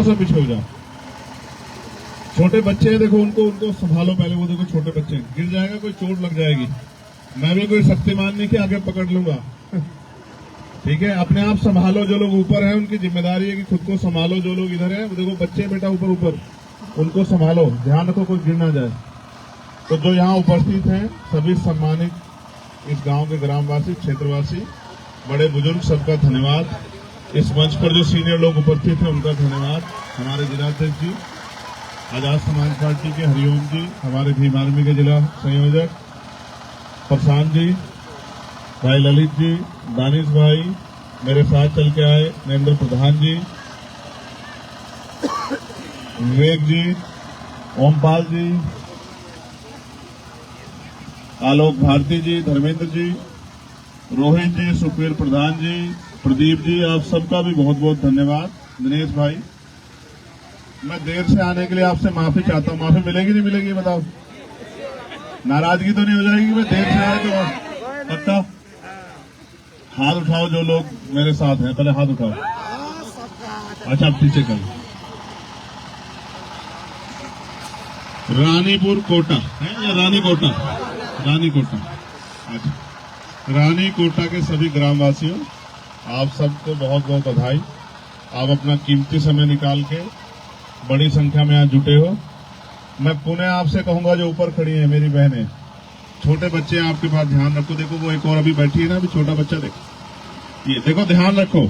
सब पीछे हो जाओ। छोटे बच्चे हैं, देखो उनको संभालो पहले। वो देखो छोटे बच्चे हैं, गिर जाएगा, कोई चोट लग जाएगी। मैं भी कोई शक्तिमान नहीं कि आगे पकड़ लूंगा। ठीक है, अपने आप संभालो। जो लोग ऊपर हैं उनकी जिम्मेदारी है कि खुद को संभालो। जो लोग इधर हैं, देखो बच्चे बेटा ऊपर उनको संभालो, ध्यान रखो कोई गिर ना जाए। तो जो यहाँ उपस्थित हैं सभी सम्मानित इस गांव के ग्रामवासी, क्षेत्रवासी, बड़े बुजुर्ग, सबका धन्यवाद। इस मंच पर जो सीनियर लोग उपस्थित हैं उनका धन्यवाद। हमारे जिलाध्यक्ष जी, आजाद समाज पार्टी के हरिओम जी, हमारे भीम आर्मी के जिला संयोजक प्रशांत जी, भाई ललित जी, दानिश भाई, मेरे साथ चल के आए नरेंद्र प्रधान जी, विवेक जी, ओमपाल जी, आलोक भारती जी, धर्मेंद्र जी, रोहित जी, सुखवीर प्रधान जी, प्रदीप जी, आप सबका भी बहुत बहुत धन्यवाद। दिनेश भाई, मैं देर से आने के लिए आपसे माफी चाहता हूँ। माफी मिलेगी नहीं मिलेगी बताओ? नाराजगी तो नहीं हो जाएगी मैं देर से आया तो? पक्का? हाथ उठाओ जो लोग मेरे साथ हैं, पहले हाथ उठाओ। अच्छा, आप पीछे कर। रानीपुर कोटा है या रानी कोटा? रानी कोटा। अच्छा, रानी कोटा के सभी ग्रामवासियों, आप सबको बहुत बहुत बधाई। आप अपना कीमती समय निकाल के बड़ी संख्या में यहाँ जुटे हो। मैं पुनः आपसे कहूंगा, जो ऊपर खड़ी है मेरी बहनें, छोटे बच्चे हैं आपके पास, ध्यान रखो। देखो वो एक और अभी बैठी है ना, अभी छोटा बच्चा, देखो ये, देखो ध्यान रखो।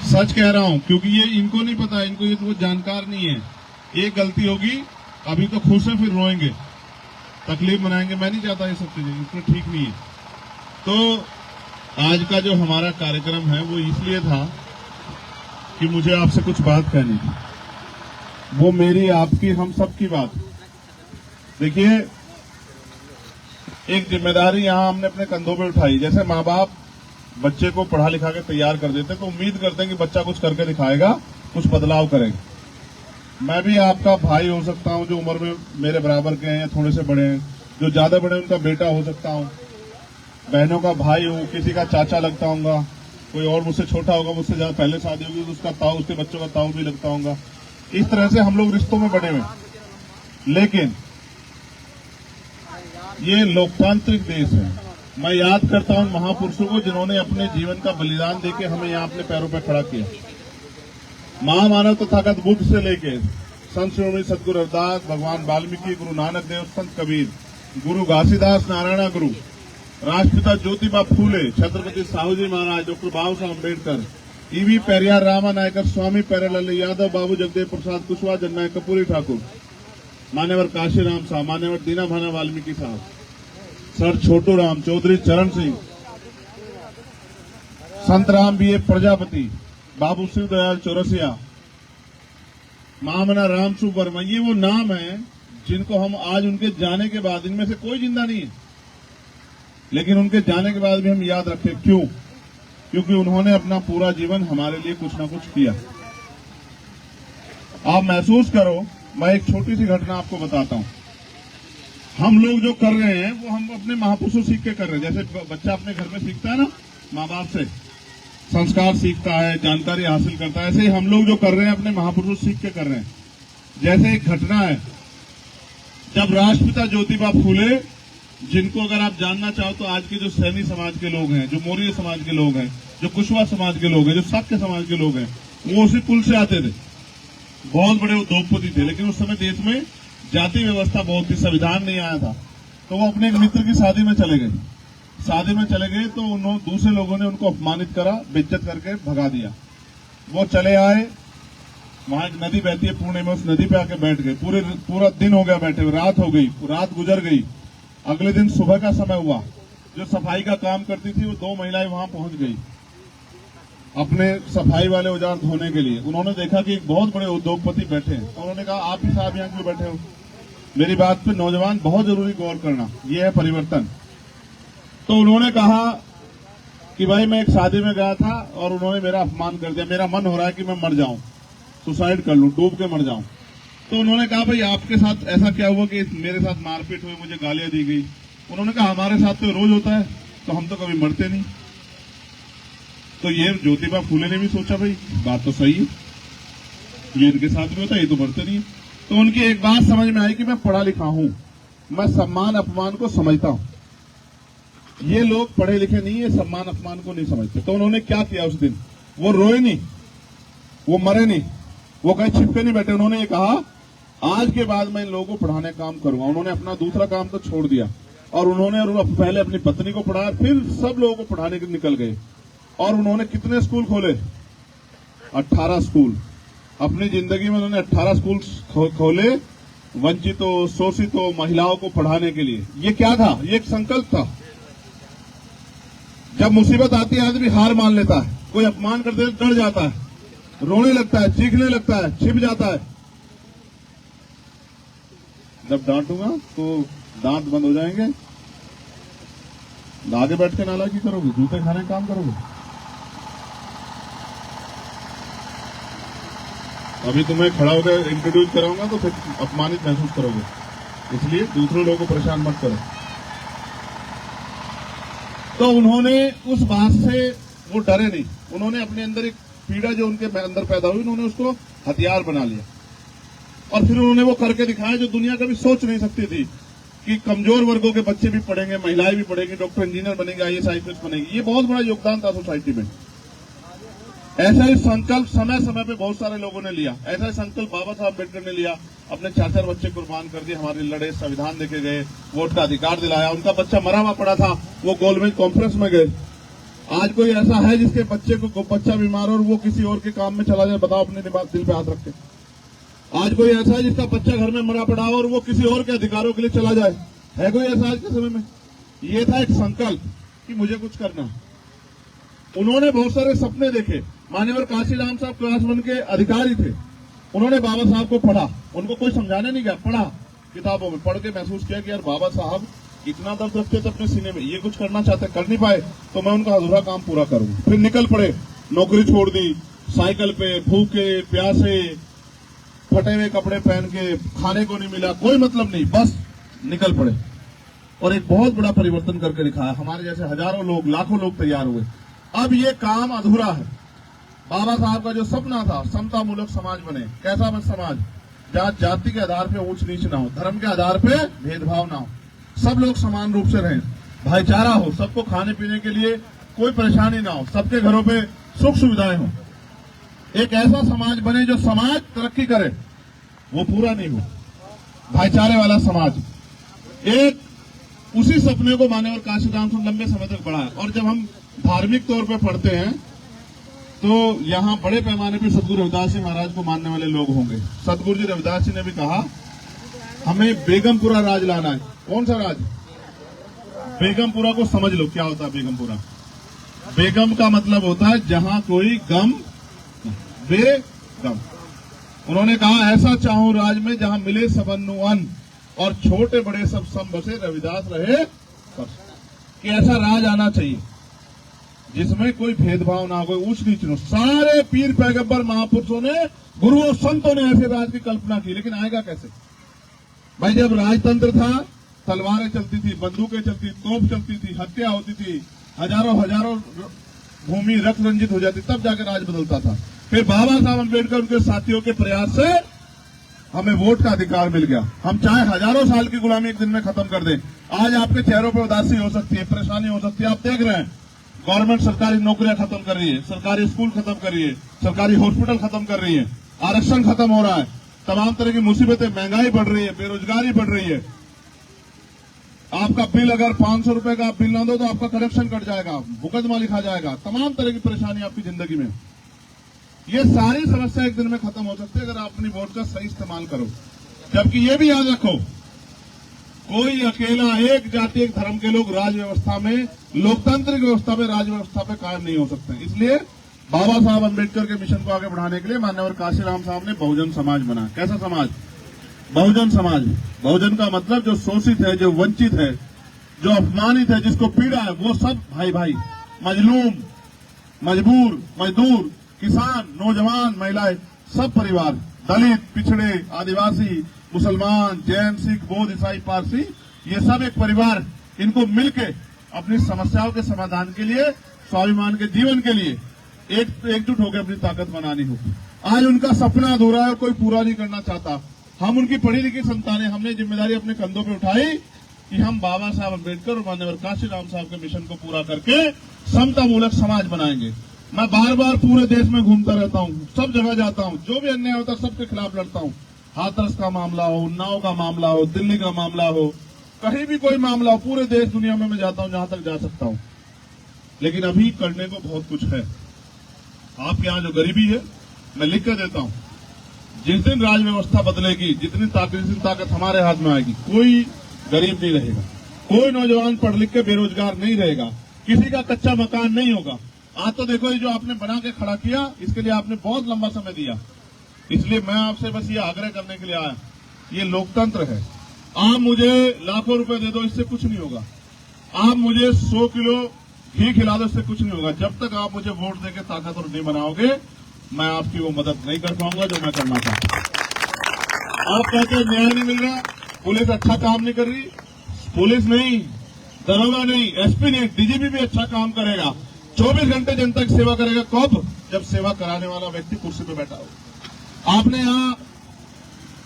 सच कह रहा हूं, क्योंकि ये इनको नहीं पता, इनको ये वो जानकार नहीं है। एक गलती होगी, अभी तो खुश है, फिर रोएंगे, तकलीफ मनाएंगे। मैं नहीं चाहता ये सब चीजें, इसमें ठीक नहीं है। तो आज का जो हमारा कार्यक्रम है वो इसलिए था कि मुझे आपसे कुछ बात कहनी थी। वो मेरी, आपकी, हम सब की बात। देखिए, एक जिम्मेदारी यहां हमने अपने कंधों पे उठाई। जैसे माँ बाप बच्चे को पढ़ा लिखा के तैयार कर देते हैं तो उम्मीद करते हैं कि बच्चा कुछ करके दिखाएगा, कुछ बदलाव करेगा। मैं भी आपका भाई हो सकता हूं, जो उम्र में मेरे बराबर के हैं या थोड़े से बड़े हैं। जो ज्यादा बड़े उनका बेटा हो सकता हूं, बहनों का भाई हूं, किसी का चाचा लगता हूंगा, कोई और मुझसे छोटा होगा, मुझसे ज्यादा पहले शादी होगी तो उसका ताऊ, उसके बच्चों का ताऊ भी लगता होगा। इस तरह से हम लोग रिश्तों में बने हुए। लेकिन ये लोकतांत्रिक देश है। मैं याद करता हूं महापुरुषों को, जिन्होंने अपने जीवन का बलिदान देके हमें यहाँ अपने पैरों पर खड़ा किया। महामानव तथागत बुद्ध से लेके संत श्रोमणी सतगुरु रविदास, भगवान वाल्मीकि, गुरु नानक देव, संत कबीर, गुरु घासीदास, नारायण गुरु, राष्ट्रपिता ज्योतिबा फूले, छत्रपति साहू जी महाराज, डॉक्टर बाबा साहब अम्बेडकर, ईवी पेरियार, रामा नायकर, स्वामी प्यारेलाल यादव, बाबू जगदेव प्रसाद कुशवाहा, जननायक कपूरी ठाकुर, मान्यवर काशीराम साहब, मान्यवर दीना भाना वाल्मीकि साहब, सर छोटू राम चौधरी, चरण सिंह, संत राम बी ए प्रजापति, बाबू शिव दयाल चौरसिया, महामना रामसु वर्मा। ये वो नाम है जिनको हम आज, उनके जाने के बाद, इनमें से कोई जिंदा नहीं है, लेकिन उनके जाने के बाद भी हम याद रखें। क्यों? क्योंकि उन्होंने अपना पूरा जीवन हमारे लिए कुछ ना कुछ किया। आप महसूस करो, मैं एक छोटी सी घटना आपको बताता हूं। हम लोग जो कर रहे हैं वो हम अपने महापुरुषों सीख के कर रहे हैं। जैसे बच्चा अपने घर में सीखता है ना, माँ बाप से संस्कार सीखता है, जानकारी हासिल करता है, ऐसे ही हम लोग जो कर रहे हैं अपने महापुरुषों सीख के कर रहे हैं। जैसे एक घटना है, जब राष्ट्रपिता ज्योतिबा फूले, जिनको अगर आप जानना चाहो तो आज के जो सैनी समाज के लोग हैं, जो मौर्य समाज के लोग हैं, जो कुशवाहा समाज के लोग हैं, जो शाक्य समाज के लोग हैं, वो उसी कुल से आते थे। बहुत बड़े उद्योगपति थे। लेकिन उस समय देश में जाति व्यवस्था बहुत थी, संविधान नहीं आया था। तो वो अपने एक मित्र की शादी में चले गए। शादी में चले गए तो उन्होंने, दूसरे लोगों ने उनको अपमानित करा, बेइज्जत करके भगा दिया। वो चले आए, वहां एक नदी बहती है पुणे में, उस नदी पे आके बैठ गए। पूरा दिन हो गया बैठे हुए, रात हो गई, रात गुजर गई। अगले दिन सुबह का समय हुआ, जो सफाई का काम करती थी वो 2 महिलाएं वहां पहुंच गई अपने सफाई वाले औजार धोने के लिए। उन्होंने देखा कि एक बहुत बड़े उद्योगपति बैठे हैं, तो उन्होंने कहा, आप ही साहब यहाँ क्यों बैठे हो? मेरी बात पे नौजवान बहुत जरूरी गौर करना, ये है परिवर्तन। तो उन्होंने कहा कि भाई मैं एक शादी में गया था और उन्होंने मेरा अपमान कर दिया, मेरा मन हो रहा है कि मैं मर जाऊं, सुसाइड कर लूं, डूब के मर जाऊं। तो उन्होंने कहा, भाई आपके साथ ऐसा क्या हुआ कि मेरे साथ मारपीट हुई, मुझे गालियां दी गई? उन्होंने कहा, हमारे साथ तो रोज होता है, तो हम तो कभी मरते नहीं। तो ये ज्योतिबा फूले ने भी सोचा, भाई बात तो सही है। ये इनके साथ भी होता है, ये तो भरते नहीं। तो उनकी एक बात समझ में आई कि मैं पढ़ा लिखा हूं, मैं सम्मान अपमान को समझता हूं। ये लोग पढ़े लिखे नहीं है, सम्मान अपमान को नहीं समझते। तो उन्होंने क्या किया उस दिन, वो रोए नहीं, वो मरे नहीं, वो कहीं छिपके नहीं बैठे। उन्होंने ये कहा आज के बाद मैं इन लोगों को पढ़ाने का काम करूंगा। उन्होंने अपना दूसरा काम तो छोड़ दिया और उन्होंने पहले अपनी पत्नी को पढ़ाया, फिर सब लोगों को पढ़ाने के निकल गए। और उन्होंने कितने स्कूल खोले, 18 स्कूल। अपनी जिंदगी में उन्होंने 18 स्कूल खोले, वंचितों, शोषितों, महिलाओं को पढ़ाने के लिए। ये क्या था, ये एक संकल्प था। जब मुसीबत आती है आदमी हार मान लेता है, कोई अपमान करते है डर जाता है, रोने लगता है, चीखने लगता है, छिप जाता है। जब डांटूंगा तो दांत बंद हो जाएंगे, आगे बैठ के नालायकी करोगे, जूते खाने का काम करोगे। अभी तुम्हें खड़ा होकर इंट्रोड्यूस कराऊंगा तो फिर अपमानित महसूस करोगे, इसलिए दूसरे लोगों को परेशान मत करो। तो उन्होंने उस बात से वो डरे नहीं, उन्होंने अपने अंदर एक पीड़ा जो उनके अंदर पैदा हुई, उन्होंने उसको हथियार बना लिया और फिर उन्होंने वो करके दिखाया जो दुनिया कभी सोच नहीं सकती थी कि कमजोर वर्गों के बच्चे भी पढ़ेंगे, महिलाएं भी पढ़ेंगे, डॉक्टर इंजीनियर बनेंगे, IAS IPS बनेंगे। ये बहुत बड़ा योगदान था सोसाइटी में। ऐसा ही संकल्प समय समय पे बहुत सारे लोगों ने लिया। ऐसा ही संकल्प बाबा साहब अम्बेडकर ने लिया, अपने 4 बच्चे कुर्बान कर दिए, हमारे लड़े, संविधान देके गए, वोट का अधिकार दिलाया। उनका बच्चा मरा हुआ पड़ा था, वो गोलमेज कॉन्फ्रेंस में गए। आज कोई ऐसा है जिसके बच्चे को बच्चा बीमार और वो किसी और के काम में चला जाए, बताओ अपने दिल पे हाथ रख के। आज कोई ऐसा है जिसका बच्चा घर में मरा पड़ा और वो किसी और के अधिकारों के लिए चला जाए, है कोई ऐसा आज के समय में? ये था एक संकल्प कि मुझे कुछ करना है। उन्होंने बहुत सारे सपने देखे। मान्यवर काशीराम साहब क्लास 1 के अधिकारी थे, उन्होंने बाबा साहब को पढ़ा, उनको कोई समझाने नहीं गया, पढ़ा किताबों में, पढ़ के महसूस किया कि यार बाबा साहब इतना दर्द रखते थे अपने सीने में, ये कुछ करना चाहते, कर नहीं पाए, तो मैं उनका अधूरा काम पूरा करूंगा। फिर निकल पड़े, नौकरी छोड़ दी, साइकिल पे भूखे प्यासे फटे हुए कपड़े पहन के, खाने को नहीं मिला, कोई मतलब नहीं, बस निकल पड़े और एक बहुत बड़ा परिवर्तन करके दिखाया। हमारे जैसे हजारों लोग, लाखों लोग तैयार हुए। अब ये काम अधूरा है। बाबा साहब का जो सपना था समता मूलक समाज बने, कैसा बस समाज जहाँ जाति के आधार पे ऊंच नीच ना हो, धर्म के आधार पे भेदभाव ना हो, सब लोग समान रूप से रहें, भाईचारा हो, सबको खाने पीने के लिए कोई परेशानी ना हो, सबके घरों पे सुख सुविधाएं हो, एक ऐसा समाज बने जो समाज तरक्की करे, वो पूरा नहीं हो, भाईचारे वाला समाज। एक उसी सपने को मान्यवर काशीराम से लंबे समय तक बढ़ा है। और जब हम धार्मिक तौर पे पढ़ते हैं तो यहाँ बड़े पैमाने पे सदगुरु रविदास जी महाराज को मानने वाले लोग होंगे। सदगुरु जी रविदास जी ने भी कहा हमें बेगमपुरा राज लाना है। कौन सा राज? बेगमपुरा को समझ लो क्या होता है बेगमपुरा। बेगम का मतलब होता है जहां कोई गम, बेगम। उन्होंने कहा ऐसा चाहूं राज में जहां मिले सबन्नु अन्न और छोटे बड़े सब सम बसे रविदास रहे बस। कि ऐसा राज आना चाहिए जिसमें कोई भेदभाव ना हो, कोई ऊंच नीच न हो। सारे पीर पैगंबर महापुरुषों ने, गुरुओं संतों ने ऐसे राज की कल्पना की, लेकिन आएगा कैसे भाई? जब राजतंत्र था तलवारें चलती थी, बंदूकें चलती, तोप चलती थी, हत्या होती थी, हजारों भूमि रक्त रंजित हो जाती, तब जाकर राज बदलता था। फिर बाबा साहब अम्बेडकर उनके साथियों के प्रयास से हमें वोट का अधिकार मिल गया। हम चाहे हजारों साल की गुलामी एक दिन में खत्म कर दें। आज आपके चेहरों पर उदासी हो सकती है, परेशानी हो सकती है, आप देख रहे हैं गवर्नमेंट सरकारी नौकरियां खत्म कर रही है, सरकारी स्कूल खत्म कर रही है, सरकारी हॉस्पिटल खत्म कर रही है, आरक्षण खत्म हो रहा है, तमाम तरह की मुसीबतें, महंगाई बढ़ रही है, बेरोजगारी बढ़ रही है। आपका बिल अगर 500 रुपए का आप बिल ना दो तो आपका कनेक्शन कट जाएगा, मुकदमा लिखा जाएगा, तमाम तरह की परेशानी आपकी जिंदगी में। ये सारी समस्या एक दिन में खत्म हो सकती है अगर आप अपनी वोट का सही इस्तेमाल करो। जबकि ये भी याद रखो, कोई अकेला एक जाति एक धर्म के लोग राज व्यवस्था में, लोकतांत्रिक व्यवस्था में, राज व्यवस्था पे कायम नहीं हो सकते। इसलिए बाबा साहब अम्बेडकर के मिशन को आगे बढ़ाने के लिए मान्यवर काशीराम साहब ने बहुजन समाज बना। कैसा समाज? बहुजन समाज। बहुजन का मतलब जो शोषित है, जो वंचित है, जो अपमानित है, जिसको पीड़ा है, वो सब भाई भाई, मजलूम, मजबूर, मजदूर, किसान, नौजवान, महिलाएं, सब परिवार, दलित, पिछड़े, आदिवासी, मुसलमान, जैन, सिख, बौद्ध, ईसाई, पारसी, ये सब एक परिवार। इनको मिलके अपनी समस्याओं के समाधान के लिए, स्वाभिमान के जीवन के लिए एकजुट होकर अपनी ताकत बनानी होगी। आज उनका सपना अधूरा है और कोई पूरा नहीं करना चाहता। हम उनकी पढ़ी लिखी संतानें, हमने जिम्मेदारी अपने कंधों पे उठाई कि हम बाबा साहब अम्बेडकर और माननीय काशीराम साहब के मिशन को पूरा करके समता मूलक समाज बनाएंगे। मैं बार बार पूरे देश में घूमता रहता हूँ, सब जगह जाता हूँ, जो भी अन्याय होता है सबके खिलाफ लड़ता हूँ। हाथरस का मामला हो, उन्नाव का मामला हो, दिल्ली का मामला हो, कहीं भी कोई मामला हो, पूरे देश दुनिया में मैं जाता हूँ जहां तक जा सकता हूँ। लेकिन अभी करने को बहुत कुछ है। आपके यहाँ जो गरीबी है, मैं लिख कर देता हूँ, जिस दिन राज व्यवस्था बदलेगी, जितनी ताकत हमारे हाथ में आएगी, कोई गरीब नहीं रहेगा, कोई नौजवान पढ़ लिख के बेरोजगार नहीं रहेगा, किसी का कच्चा मकान नहीं होगा। आज तो देखो ये जो आपने बना के खड़ा किया, इसके लिए आपने बहुत लंबा समय दिया। इसलिए मैं आपसे बस ये आग्रह करने के लिए आया, ये लोकतंत्र है। आप मुझे लाखों रुपए दे दो, इससे कुछ नहीं होगा। आप मुझे 100 किलो घी खिला दो, इससे कुछ नहीं होगा। जब तक आप मुझे वोट देके ताकतवर नहीं बनाओगे, मैं आपकी वो मदद नहीं कर पाऊंगा जो मैं करना चाहता हूं। आप कहते हैं न्याय नहीं मिल रहा, पुलिस अच्छा काम नहीं कर रही। पुलिस नहीं, दरोगा नहीं, एसपी नहीं, डीजीपी भी अच्छा काम करेगा, 24 घंटे जनता की सेवा करेगा। कब? जब सेवा कराने वाला व्यक्ति कुर्सी पे बैठा हो। आपने यहाँ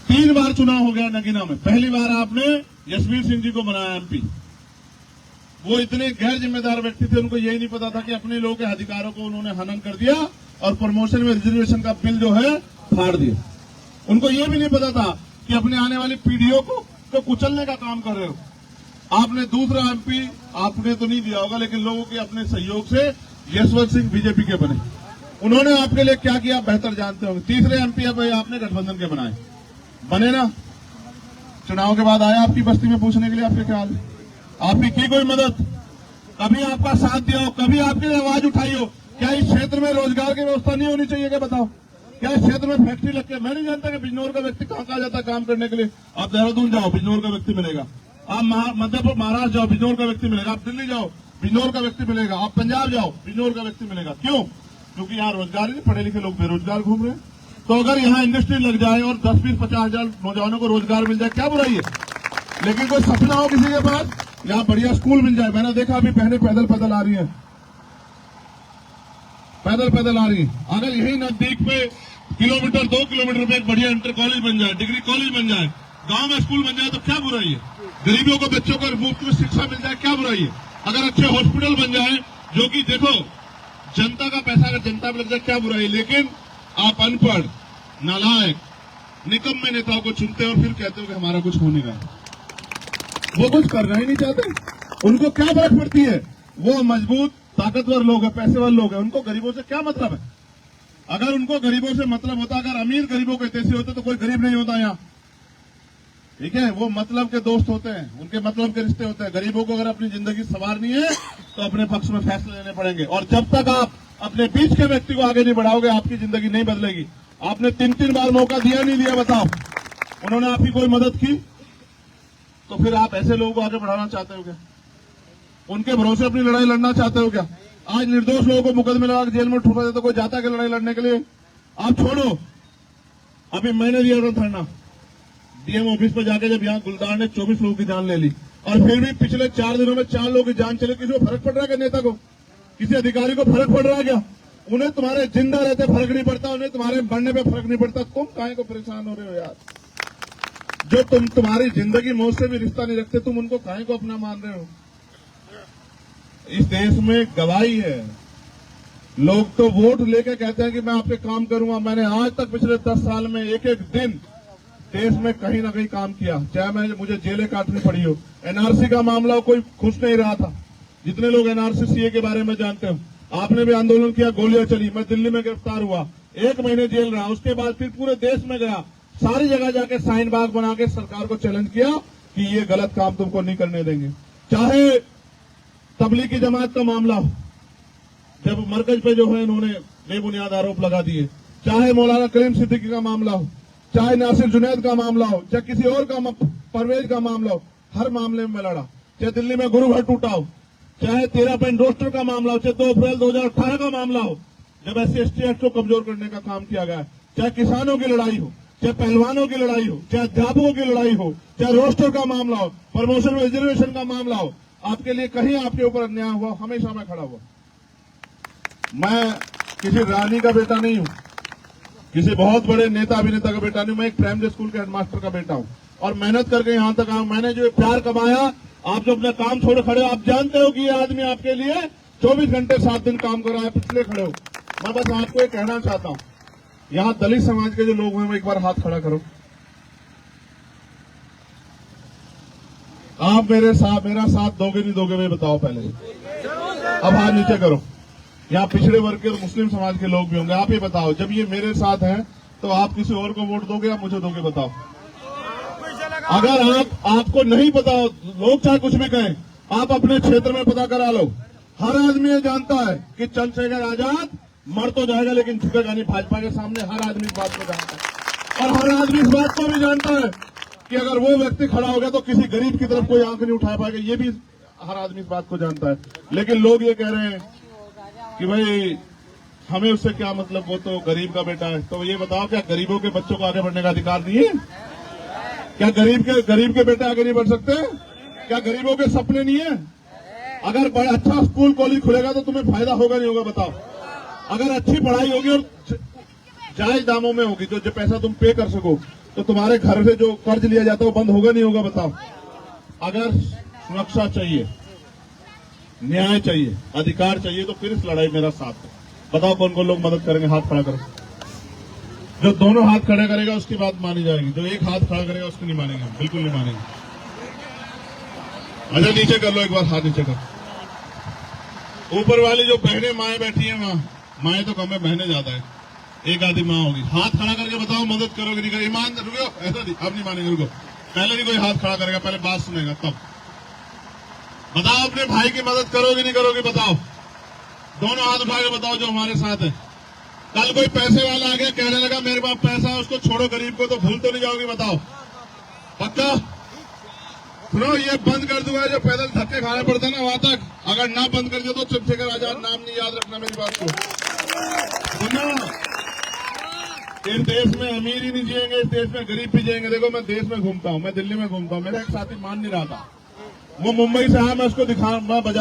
3 बार चुनाव हो गया नगीना में। पहली बार आपने जसवीर सिंह जी को बनाया एमपी। वो इतने गैर जिम्मेदार व्यक्ति थे, उनको यही नहीं पता था कि अपने लोगों के अधिकारों को उन्होंने हनन कर दिया और प्रमोशन में रिजर्वेशन का बिल जो है फाड़ दिया। उनको यह भी नहीं पता था कि अपने आने वाली पीढ़ियों को कुचलने का काम कर रहे हो। आपने दूसरा एमपी आपने तो नहीं दिया होगा, लेकिन लोगों के अपने सहयोग से यशवंत सिंह बीजेपी के बने। उन्होंने आपके लिए क्या किया बेहतर जानते होंगे। तीसरे एमपी अब आपने गठबंधन के बनाए, बने ना। चुनाव के बाद आया आपकी बस्ती में पूछने के लिए आपके क्या हाल है, आपने की कोई मदद, कभी आपका साथ दिया हो, कभी आपकी आवाज उठाई हो। क्या इस क्षेत्र में रोजगार की व्यवस्था नहीं होनी चाहिए? क्या बताओ, क्या इस क्षेत्र में फैक्ट्री लग के? मैं नहीं जानता कि बिजनौर का व्यक्ति कहाँ कहाँ जाता काम करने के लिए। आप देहरादून जाओ, बिजनौर का व्यक्ति मिलेगा। आप मध्य महाराष्ट्र जाओ, बिजनौर का व्यक्ति मिलेगा। आप दिल्ली जाओ, बिजनौर का व्यक्ति मिलेगा। आप पंजाब जाओ, बिजनौर का व्यक्ति मिलेगा। क्यों? क्योंकि यहाँ रोजगार नहीं, पढ़े लिखे लोग बेरोजगार घूम रहे हैं। तो अगर यहाँ इंडस्ट्री लग जाए और 10-20-50 हजार नौजवानों को रोजगार मिल जाए, क्या बुराई है? लेकिन कोई सपना हो किसी के पास, यहाँ बढ़िया स्कूल मिल जाए। मैंने देखा अभी बहनें पैदल पैदल आ रही है, पैदल पैदल आ रही है। अगर यही नजदीक पे 2 किलोमीटर पे एक बढ़िया इंटर कॉलेज बन जाए, डिग्री कॉलेज बन जाए, गांव में स्कूल बन जाए, तो क्या बुराई है? गरीबों को, बच्चों को मुफ्त में शिक्षा मिल जाए, क्या बुराई है? अगर अच्छे हॉस्पिटल बन जाए, जो कि देखो जनता का पैसा अगर जनता में लग जाए, क्या बुराई? लेकिन आप अनपढ़, नालायक, निकम्मे नेताओं को चुनते हो और फिर कहते हो कि हमारा कुछ होने का। वो कुछ करना ही नहीं चाहते। उनको क्या फर्क पड़ती है? वो मजबूत ताकतवर लोग हैं, पैसेवार लोग हैं, उनको गरीबों से क्या मतलब है? अगर उनको गरीबों से मतलब होता, अगर अमीर गरीबों के जैसे होते तो कोई गरीब नहीं होता यहाँ। ठीक है, वो मतलब के दोस्त होते हैं, उनके मतलब के रिश्ते होते हैं। गरीबों को अगर अपनी जिंदगी संवारनी है तो अपने पक्ष में फैसले लेने पड़ेंगे। और जब तक आप अपने बीच के व्यक्ति को आगे नहीं बढ़ाओगे, आपकी जिंदगी नहीं बदलेगी। आपने 3 बार मौका दिया नहीं दिया, बताओ? उन्होंने आपकी कोई मदद की? तो फिर आप ऐसे लोगों को आगे बढ़ाना चाहते हो क्या? उनके भरोसे अपनी लड़ाई लड़ना चाहते हो क्या? आज निर्दोष लोगों को मुकदमे लगा जेल में ठुकरा देते, कोई जाता है लड़ाई लड़ने के लिए? आप छोड़ो। अभी मैंने दिया था धरना डीएम ऑफिस पर जाके, जब यहाँ गुलदार ने 24 लोगों की जान ले ली, और फिर भी पिछले 4 दिनों में 4 लोगों की जान चले। किसी को फर्क पड़ रहा है क्या? नेता को, किसी अधिकारी को फर्क पड़ रहा है क्या? उन्हें तुम्हारे जिंदा रहते फर्क नहीं पड़ता, उन्हें तुम्हारे मरने पे फर्क नहीं पड़ता। तुम काहे को परेशान हो रहे हो यार? जो तुम्हारी जिंदगी मौत से भी रिश्ता नहीं रखते, तुम उनको काहे को अपना मान रहे हो? इस देश में गवाही है। लोग तो वोट लेके कहते हैं कि मैं आपके काम करूंगा। मैंने आज तक पिछले 10 साल में एक दिन देश में कहीं ना कहीं काम किया, चाहे मुझे जेलें काटनी पड़ी हो। एनआरसी का मामला कोई खुश नहीं रहा था। जितने लोग एनआरसी सीए के बारे में जानते हो, आपने भी आंदोलन किया, गोलियां चली, मैं दिल्ली में गिरफ्तार हुआ, 1 महीने जेल रहा। उसके बाद फिर पूरे देश में गया, सारी जगह जाके साइन बाग बना के सरकार को चैलेंज किया कि ये गलत काम तुमको नहीं करने देंगे। चाहे तबलीगी जमात का मामला हो, जब मरकज पे जो है इन्होंने बेबुनियाद आरोप लगा दिए, चाहे मौलाना करीम सिद्दीकी का मामला हो, चाहे नासिर जुनैद का मामला हो, चाहे किसी और का परवेज का मामला हो, हर मामले में मैं लड़ा। चाहे दिल्ली में गुरु घर टूटा हो, चाहे 13 पॉइंट रोस्टर का मामला हो, चाहे 2 अप्रैल 2018 का मामला हो, जब SC/ST एक्ट को कमजोर करने का काम किया गया, चाहे किसानों की लड़ाई हो, चाहे पहलवानों की लड़ाई हो, चाहे अध्यापकों की लड़ाई हो, चाहे रोस्टर का मामला हो, प्रमोशन में रिजर्वेशन का मामला हो, आपके लिए कहीं आपके ऊपर अन्याय हुआ, हमेशा मैं खड़ा हुआ। मैं किसी रानी का बेटा नहीं हूँ, किसी बहुत बड़े नेता अभिनेता का बेटा नहीं हूँ। मैं एक प्राइमरी स्कूल के हेडमास्टर का बेटा हूँ और मेहनत करके यहाँ तक आया। मैंने जो प्यार कमाया, आप जो अपना काम छोड़ खड़े हो, आप जानते हो कि ये आदमी आपके लिए 24 घंटे 7 दिन काम कर रहा है, पिछले खड़े हो। मैं बस आपको ये कहना चाहता हूँ, यहाँ दलित समाज के जो लोग हैं वो एक बार हाथ खड़ा करो। आप मेरा साथ दोगे नहीं दोगे, मैं बताओ पहले। अब हाथ नीचे करो। यहाँ पिछड़े वर्ग के और मुस्लिम समाज के लोग भी होंगे। आप ये बताओ, जब ये मेरे साथ हैं तो आप किसी और को वोट दोगे या मुझे दोगे, बताओ। अगर आपको नहीं पता, लोग चाहे कुछ भी कहें, आप अपने क्षेत्र में पता करा लो। हर आदमी ये जानता है कि चंद्रशेखर आजाद मर तो जाएगा लेकिन झुकेगा नहीं भाजपा के सामने। हर आदमी इस बात को जानता है और हर आदमी इस बात को भी जानता है कि अगर वो व्यक्ति खड़ा हो गया तो किसी गरीब की तरफ कोई आंख नहीं उठा पाएगा। ये भी हर आदमी इस बात को जानता है। लेकिन लोग ये कह रहे हैं कि भाई हमें उससे क्या मतलब, वो तो गरीब का बेटा है। तो ये बताओ, क्या गरीबों के बच्चों को आगे बढ़ने का अधिकार नहीं है? क्या गरीब के बेटे आगे नहीं बढ़ सकते? क्या गरीबों के सपने नहीं है? अगर बड़ा अच्छा स्कूल कॉलेज खुलेगा तो तुम्हें फायदा होगा नहीं होगा, बताओ। अगर अच्छी पढ़ाई होगी और जायज दामों में होगी, जो पैसा तुम पे कर सको, तो तुम्हारे घर से जो कर्ज लिया जाता है वो बंद होगा नहीं होगा, बताओ। अगर सुरक्षा चाहिए, न्याय चाहिए, अधिकार चाहिए, तो फिर इस लड़ाई मेरा साथ है। बताओ कौन कौन लोग मदद करेंगे, हाथ खड़ा करो। जो दोनों हाथ खड़े करेगा उसकी बात मानी जाएगी, जो एक हाथ खड़ा करेगा उसकी नहीं मानेंगे, बिल्कुल नहीं मानेंगे। अच्छा नीचे कर लो, एक बार हाथ नीचे कर। ऊपर वाली जो बहनें माएँ बैठी हैं वहां, माएँ तो कम है, बहनें ज्यादा है, एक आधी माँ होगी। हाथ खड़ा करके बताओ मदद करोगे नहीं करोगे? ईमान रुको, ऐसा नहीं, अब नहीं मानेंगे, रुको। पहले नहीं कोई हाथ खड़ा करेगा, पहले बात सुनेगा तब बताओ। अपने भाई की मदद करोगे नहीं करोगे, बताओ। दोनों हाथ उठा के बताओ जो हमारे साथ है। कल कोई पैसे वाला आ गया, कहने लगा मेरे पास पैसा है, उसको छोड़ो, गरीब को तो भूल तो नहीं जाओगे, बताओ। पक्का? सुनो, ये बंद कर दूंगा जो पैदल धक्के खाने पड़ते हैं ना वहां तक। अगर ना बंद कर दिया तो चंद्रशेखर आजाद नाम नहीं याद रखना मेरी बात को। सुनो, इस देश में अमीर ही नहीं जिएंगे, इस देश में गरीब भी जिएंगे। देखो मैं देश में घूमता हूँ, मैं दिल्ली में घूमता हूँ। मेरा एक साथी मान नहीं रहा था, वो मुंबई से आया, मैं उसको मैं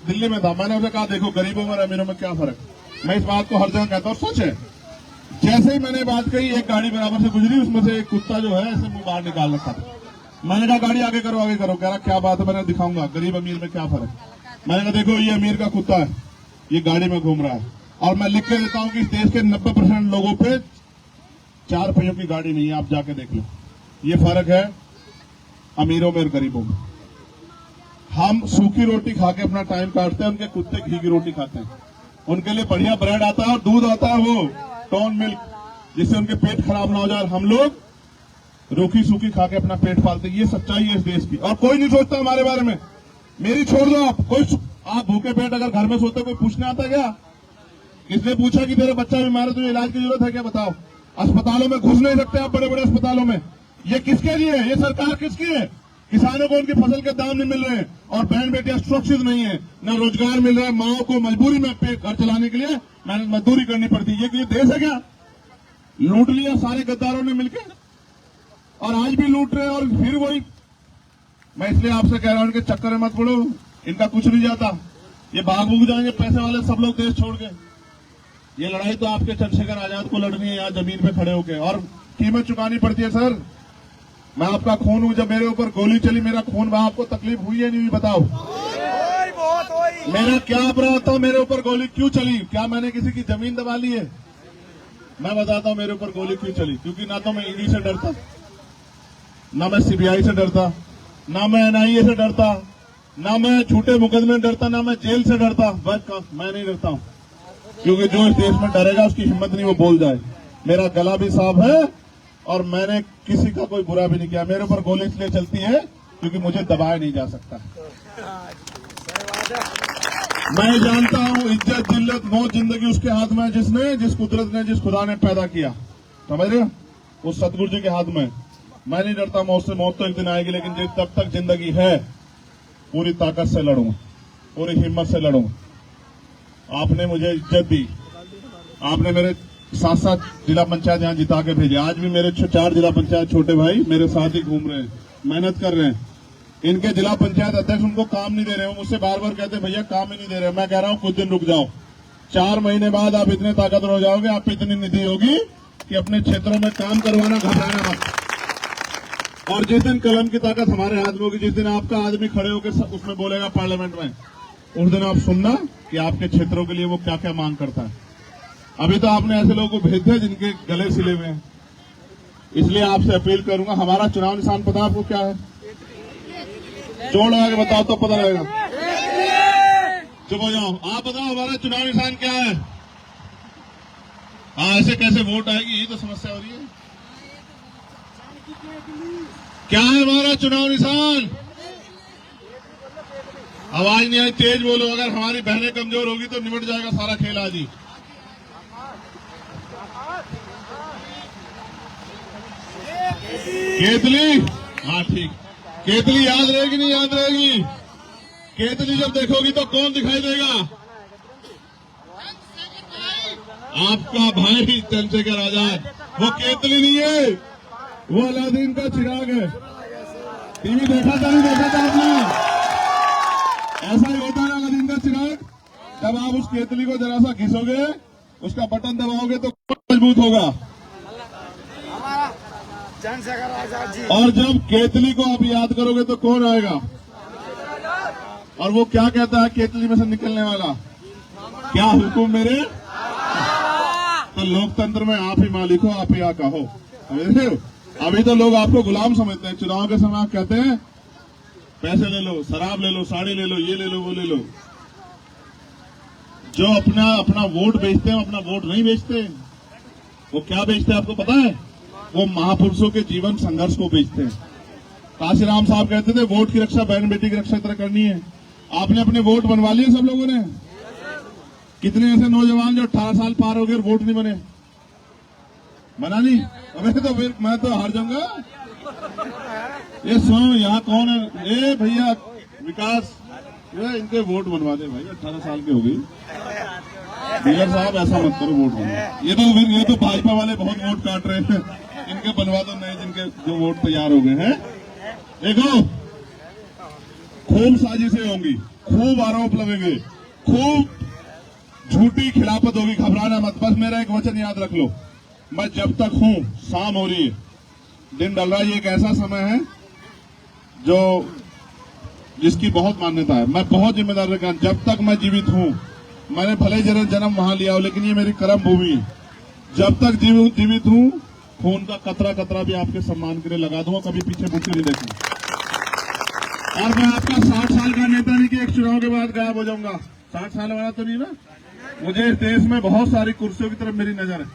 दिल्ली में था। मैंने उसे कहा देखो गरीबों और अमीरों में क्या फर्क। मैं इस बात को हर जगह कहता हूँ, सच है। जैसे ही मैंने बात कही, एक गाड़ी बराबर से गुजरी, उसमें से एक कुत्ता जो है ऐसे मुंह बाहर निकाल रखा था। मैंने कहा गाड़ी आगे करो आगे करो। कह रहा क्या बात है? मैंने दिखाऊंगा गरीब अमीर में क्या फर्क। मैंने कहा देखो ये अमीर का कुत्ता है, ये गाड़ी में घूम रहा है, और मैं लिख के देता हूँ कि इस देश के 90% लोगों पे 4 पहियों की गाड़ी नहीं है, आप जाके देख लो। ये फर्क है अमीरों में और गरीबों में। हम सूखी रोटी खा के अपना टाइम काटते हैं, उनके कुत्ते घी की रोटी खाते हैं। उनके लिए बढ़िया ब्रेड आता है और दूध आता है, वो टोन मिल्क, जिससे उनके पेट खराब ना हो जाए। हम लोग रूखी सूखी खा के अपना पेट पालते हैं। ये सच्चाई है इस देश की, और कोई नहीं सोचता हमारे बारे में। मेरी छोड़ दो आप, आप भूखे पेट अगर घर में सोते, कोई पूछने आता क्या? किसने पूछा कि तेरा बच्चा बीमार है, तुझे इलाज की जरूरत है क्या? बताओ। अस्पतालों में घुस नहीं सकते आप, बड़े बड़े अस्पतालों में। ये किसके लिए है? ये सरकार किसकी है? किसानों को उनकी फसल के दाम नहीं मिल रहे हैं, और बहन बेटियां सुरक्षित नहीं है, न रोजगार मिल रहा है। माओ को मजबूरी में घर चलाने के लिए मेहनत मजदूरी करनी पड़ती है। ये देश है क्या? लूट लिया सारे गद्दारों ने मिलकर, और आज भी लूट रहे हैं, और फिर वही। मैं इसलिए आपसे कह रहा हूं, इनके चक्कर में मत पड़ो, इनका कुछ नहीं जाता। ये भाग भूग जाएंगे पैसे वाले सब लोग देश छोड़ के। ये लड़ाई तो आपके चंद्रशेखर आजाद को लड़नी है, यहाँ जमीन पे खड़े होके, और कीमत चुकानी पड़ती है। सर मैं आपका खून हूं, जब मेरे ऊपर गोली चली मेरा खून बहा, आपको तकलीफ हुई है नहीं हुई? बताओ। मेरा क्या अपराध था? मेरे ऊपर गोली क्यों चली? क्या मैंने किसी की जमीन दबा ली है? मैं बताता हूं मेरे ऊपर गोली क्यों चली। क्योंकि ना तो मैं ईडी से डरता, ना मैं सीबीआई से डरता, ना मैं एनआईए से डरता, ना मैं झूठे मुकदमे डरता, ना मैं जेल से डरता। बस मैं नहीं डरता हूं, क्योंकि जो इस देश में डरेगा उसकी हिम्मत नहीं वो बोल जाए। मेरा गला भी साफ है, और मैंने किसी का कोई बुरा भी नहीं किया। मेरे ऊपर गोली इसलिए चलती है क्योंकि मुझे दबाया नहीं जा सकता। मैं जानता हूं इज्जत जिल्लत मौत जिंदगी उसके हाथ में है, जिस कुदरत ने, जिस खुदा ने पैदा किया, समझ रहे हो? उस सतगुरु जी के हाथ में। मैं नहीं डरता मौत से, मौत तो एक दिन आएगी, लेकिन जब तक जिंदगी है पूरी ताकत से लड़ूंगा, पूरी हिम्मत से लड़ूंगा। आपने मुझे इज्जत दी, आपने मेरे 7 जिला पंचायत यहाँ जिता के भेजे। आज भी मेरे 4 जिला पंचायत छोटे भाई मेरे साथ ही घूम रहे हैं, मेहनत कर रहे हैं। इनके जिला पंचायत अध्यक्ष उनको काम नहीं दे रहे हैं, वो मुझसे बार बार कहते हैं भैया काम ही नहीं दे रहे। मैं कह रहा हूँ कुछ दिन रुक जाओ, 4 महीने बाद आप इतने ताकतवर हो जाओगे, आप पे इतनी निधि होगी कि अपने क्षेत्रों में काम करवाना, घबराना मत। और जिस दिन कलम की ताकत हमारे हाथ में होगी, जिस दिन आपका आदमी खड़े होकर उसमें बोलेगा पार्लियामेंट में, उस दिन आप सुनना कि आपके क्षेत्रों के लिए वो क्या क्या मांग करता है। अभी तो आपने ऐसे लोगों को भेज दिया जिनके गले सिले हुए हैं। इसलिए आपसे अपील करूंगा, हमारा चुनाव निशान पता आपको क्या है? जोड़ लगा के बताओ तो पता लगेगा। चुप हो जाओ, आप बताओ हमारा चुनाव निशान क्या है? हाँ, ऐसे कैसे वोट आएगी, यही तो समस्या हो रही है। क्या है हमारा चुनाव निशान? आवाज नहीं आई, तेज बोलो। अगर हमारी बहनें कमजोर होगी तो निमट जाएगा सारा खेल आज ही। केतली, हाँ ठीक। केतली याद रहेगी नहीं याद रहेगी? केतली जब देखोगी तो कौन दिखाई देगा? आपका भाई चंद्रशेखर आजाद। वो केतली नहीं है, वो अलादीन का चिराग है। टीवी देखा था, नहीं देखा था आपने? ऐसा ही होता है अलादीन का चिराग। जब आप उस केतली को जरा सा घिसोगे, उसका बटन दबाओगे तो मजबूत होगा। चंद्रशेखर आजाद जी। और जब केतली को आप याद करोगे तो कौन आएगा? और वो क्या कहता है केतली में से निकलने वाला? क्या हुकुम मेरे? तो लोकतंत्र में आप ही मालिक हो, आप ही आका हो। अभी तो लोग आपको गुलाम समझते हैं। चुनाव के समय आप कहते हैं पैसे ले लो, शराब ले लो, साड़ी ले लो, ये ले लो, वो ले लो। जो अपना वोट बेचते हैं, अपना वोट नहीं बेचते। वो क्या बेचते हैं आपको पता है? वो महापुरुषों के जीवन संघर्ष को बेचते हैं। काशीराम साहब कहते थे वोट की रक्षा बहन बेटी की रक्षा तरह करनी है। आपने अपने वोट बनवा लिए सब लोगों ने? कितने ऐसे नौजवान जो 18 साल पार हो गए वोट नहीं बने? बना नहीं? अबे तो फिर मैं तो हार जाऊंगा। ये सुनो, यहाँ कौन है? ए भैया विकास, ये इनके वोट बनवा दे भाई, 18 साल के हो गई। डीलर साहब ऐसा मत करो, वोट बनवा। ये तो भाजपा वाले बहुत वोट काट रहे हैं, इनके बनवा दो नए, जिनके जो वोट तैयार हो गए हैं। देखो, खूब साजिशें होंगी, खूब आरोप लगेंगे, खूब झूठी खिलाफत होगी। घबराना मत, बस मेरा एक वचन याद रख लो। मैं जब तक हूं, शाम हो रही है, दिन ढल रहा है, ये एक ऐसा समय है जो जिसकी बहुत मान्यता है। मैं बहुत जिम्मेदार रखा, जब तक मैं जीवित हूं, मैंने भले जन्म वहां लिया हो, लेकिन ये मेरी कर्म भूमि है। जब तक जीवित हूं, खून का कतरा कतरा भी आपके सम्मान के लिए लगा दूंगा, कभी पीछे मुड़ के नहीं देखूंगा। और मैं आपका 60 साल का नेता नहीं कि एक चुनाव के बाद गायब हो जाऊंगा। 60 साल वाला तो नहीं ना। मुझे इस देश में बहुत सारी कुर्सियों की तरफ मेरी नजर है,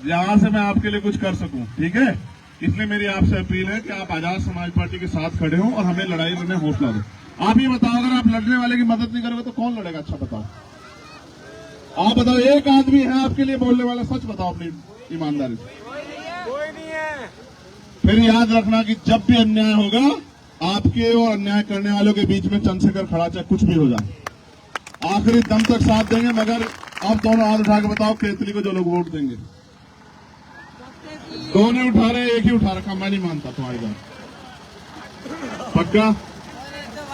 जहां से मैं आपके लिए कुछ कर सकूं, ठीक है? इसलिए मेरी आपसे अपील है कि आप आजाद समाज पार्टी के साथ खड़े हो और हमें लड़ाई लड़ने हौसला दो। आप ही बताओ, अगर आप लड़ने वाले की मदद नहीं करोगे तो कौन लड़ेगा? अच्छा बताओ, आप बताओ। एक आदमी है आपके लिए बोलने वाला, सच बताओ अपनी ईमानदारी से। कोई नहीं है। फिर याद रखना कि जब भी अन्याय होगा, आपके और अन्याय करने वालों के बीच में चंद्रशेखर खड़ा, चाहे कुछ भी हो जाए, आखिरी दम तक साथ देंगे। मगर आप दोनों हाथ उठा के बताओ, केतली को जो लोग वोट देंगे। दोनों उठा रहे, एक ही उठा रखा, मैं नहीं मानता तुम्हारी बात, पक्का?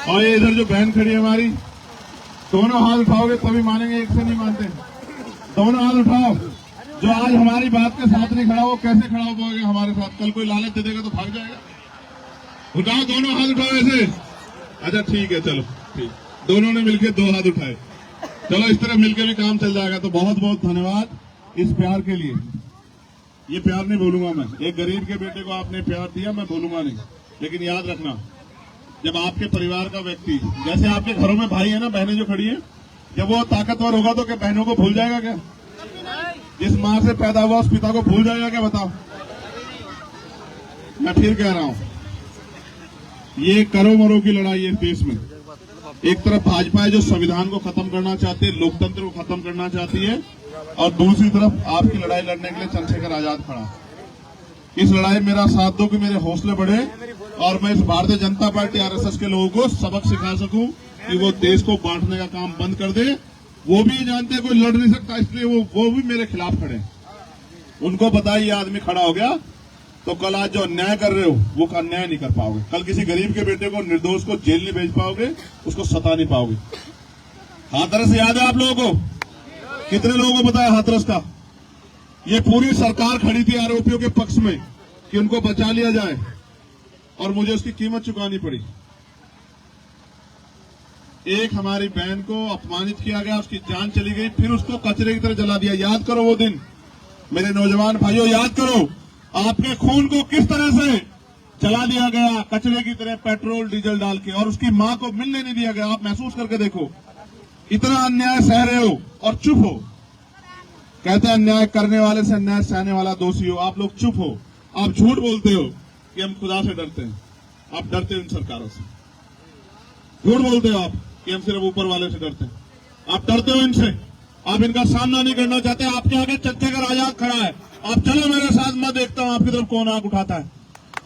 और ये इधर जो बहन खड़ी है हमारी, दोनों हाथ उठाओगे तभी मानेंगे, एक से नहीं मानते। दोनों हाथ उठाओ। जो आज हमारी बात के साथ नहीं खड़ा, वो कैसे खड़ा हो पाओगे हमारे साथ? कल कोई लालच दे देगा तो भाग जाएगा। उठाओ, दोनों हाथ उठाओ ऐसे। अच्छा ठीक है, चलो ठीक, दोनों ने मिलकर 2 हाथ उठाए। चलो इस तरह मिलकर भी काम चल जाएगा। तो बहुत बहुत धन्यवाद इस प्यार के लिए। ये प्यार नहीं भूलूंगा मैं। एक गरीब के बेटे को आपने प्यार दिया, मैं भूलूंगा नहीं। लेकिन याद रखना, जब आपके परिवार का व्यक्ति, जैसे आपके घरों में भाई है ना, बहनें जो खड़ी हैं, जब वो ताकतवर होगा तो क्या बहनों को भूल जाएगा क्या? जिस मां से पैदा हुआ उस पिता को भूल जाएगा क्या? बताओ। मैं फिर कह रहा हूं, ये करो मरो की लड़ाई है इस देश में। एक तरफ भाजपा है जो संविधान को खत्म करना चाहती है, लोकतंत्र को खत्म करना चाहती है, और दूसरी तरफ आपकी लड़ाई लड़ने के लिए चंद्रशेखर आजाद खड़ा। इस लड़ाई में मेरा साथ दो कि मेरे हौसले बढ़े और मैं इस भारतीय जनता पार्टी आरएसएस के लोगों को सबक सिखा सकूं कि वो देश को बांटने का काम बंद कर दे। वो भी जानते हैं कोई लड़ नहीं सकता, इसलिए वो भी मेरे खिलाफ खड़े। उनको पता है ये आदमी खड़ा हो गया तो कल आज जो अन्याय कर रहे हो वो अन्याय नहीं कर पाओगे। कल किसी गरीब के बेटे को, निर्दोष को जेल नहीं भेज पाओगे, उसको सता नहीं पाओगे। हाँ, तरह से याद है आप लोगों को? कितने लोगों को बताया हाथरस का? ये पूरी सरकार खड़ी थी आरोपियों के पक्ष में कि उनको बचा लिया जाए और मुझे उसकी कीमत चुकानी पड़ी। एक हमारी बहन को अपमानित किया गया, उसकी जान चली गई, फिर उसको कचरे की तरह जला दिया। याद करो वो दिन, मेरे नौजवान भाइयों, याद करो आपके खून को किस तरह से जला दिया गया, कचरे की तरह पेट्रोल डीजल डाल के, और उसकी मां को मिलने नहीं दिया गया। आप महसूस करके देखो, इतना अन्याय सह रहे हो और चुप हो। कहते हैं अन्याय करने वाले से अन्याय सहने वाला दोषी हो। आप लोग चुप हो, आप झूठ बोलते हो कि हम खुदा से डरते हैं। आप डरते हो इन सरकारों से, झूठ बोलते हो आप कि हम सिर्फ ऊपर वाले से डरते हैं। आप डरते हो इनसे, आप इनका सामना नहीं करना चाहते। आपके आगे चंद्रशेखर आजाद खड़ा है, आप चलो मेरे साथ, मैं देखता हूं आपकी तरफ कौन आंख उठाता है।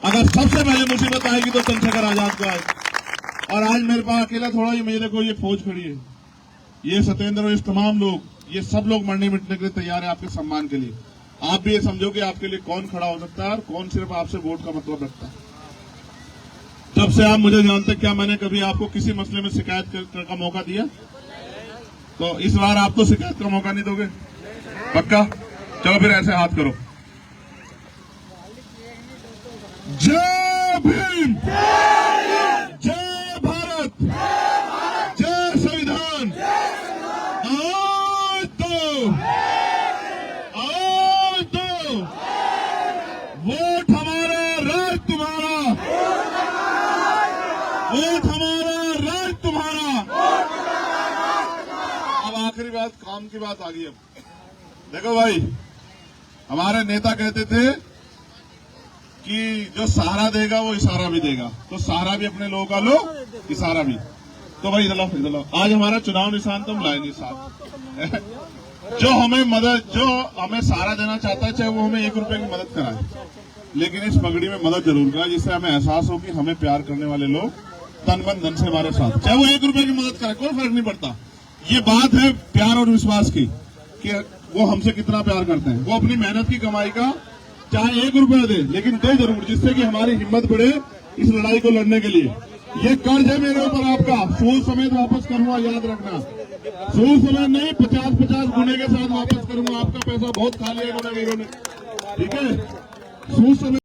अगर सबसे पहले मुसीबत आएगी तो चंद्रशेखर आजाद को आएगी। और आज मेरे पास अकेला थोड़ा ही, मुझे देखो ये फौज खड़ी है, ये सत्येंद्र और इस तमाम लोग, ये सब लोग मरने मिटने के लिए तैयार है आपके सम्मान के लिए। आप भी ये समझो कि आपके लिए कौन खड़ा हो सकता है और कौन सिर्फ आपसे वोट का मतलब रखता है। जब से आप मुझे जानते, क्या मैंने कभी आपको किसी मसले में शिकायत का मौका दिया? तो इस बार आप तो शिकायत का मौका नहीं दोगे, पक्का? चलो फिर ऐसे हाथ करो। जय भीम, जय भारत, जय संविधान। आज तो वोट हमारा, राज तुम्हारा, वोट हमारा, राज तुम्हारा। अब आखिरी बात, काम की बात आ गई। अब देखो भाई, हमारे नेता कहते थे कि जो सहारा देगा वो इशारा भी देगा, तो सहारा भी अपने लोगों का लो, इशारा भी। तो भाई इधर लो, आज हमारा चुनाव निशान तो हम लाएंगे साहब। जो हमें सहारा देना चाहता है, चाहे वो हमें 1 रुपए की मदद कराए, लेकिन इस पगड़ी में मदद जरूर कराए, जिससे हमें एहसास हो कि हमें प्यार करने वाले लोग तन मन धन से हमारे साथ, चाहे वो 1 रुपए की मदद कराए, कोई फर्क नहीं पड़ता। ये बात है प्यार और विश्वास की, कि वो हमसे कितना प्यार करते हैं। वो अपनी मेहनत की कमाई का चाहे 1 रुपया दे, लेकिन दे जरूर, जिससे कि हमारी हिम्मत बढ़े इस लड़ाई को लड़ने के लिए। ये कर्ज है मेरे ऊपर आपका, सूद समेत वापस करूंगा, याद रखना। सूद समेत नहीं, 50-50 गुने के साथ वापस करूंगा। आपका पैसा बहुत खा लिया इन्होंने, ठीक है? सूद समेत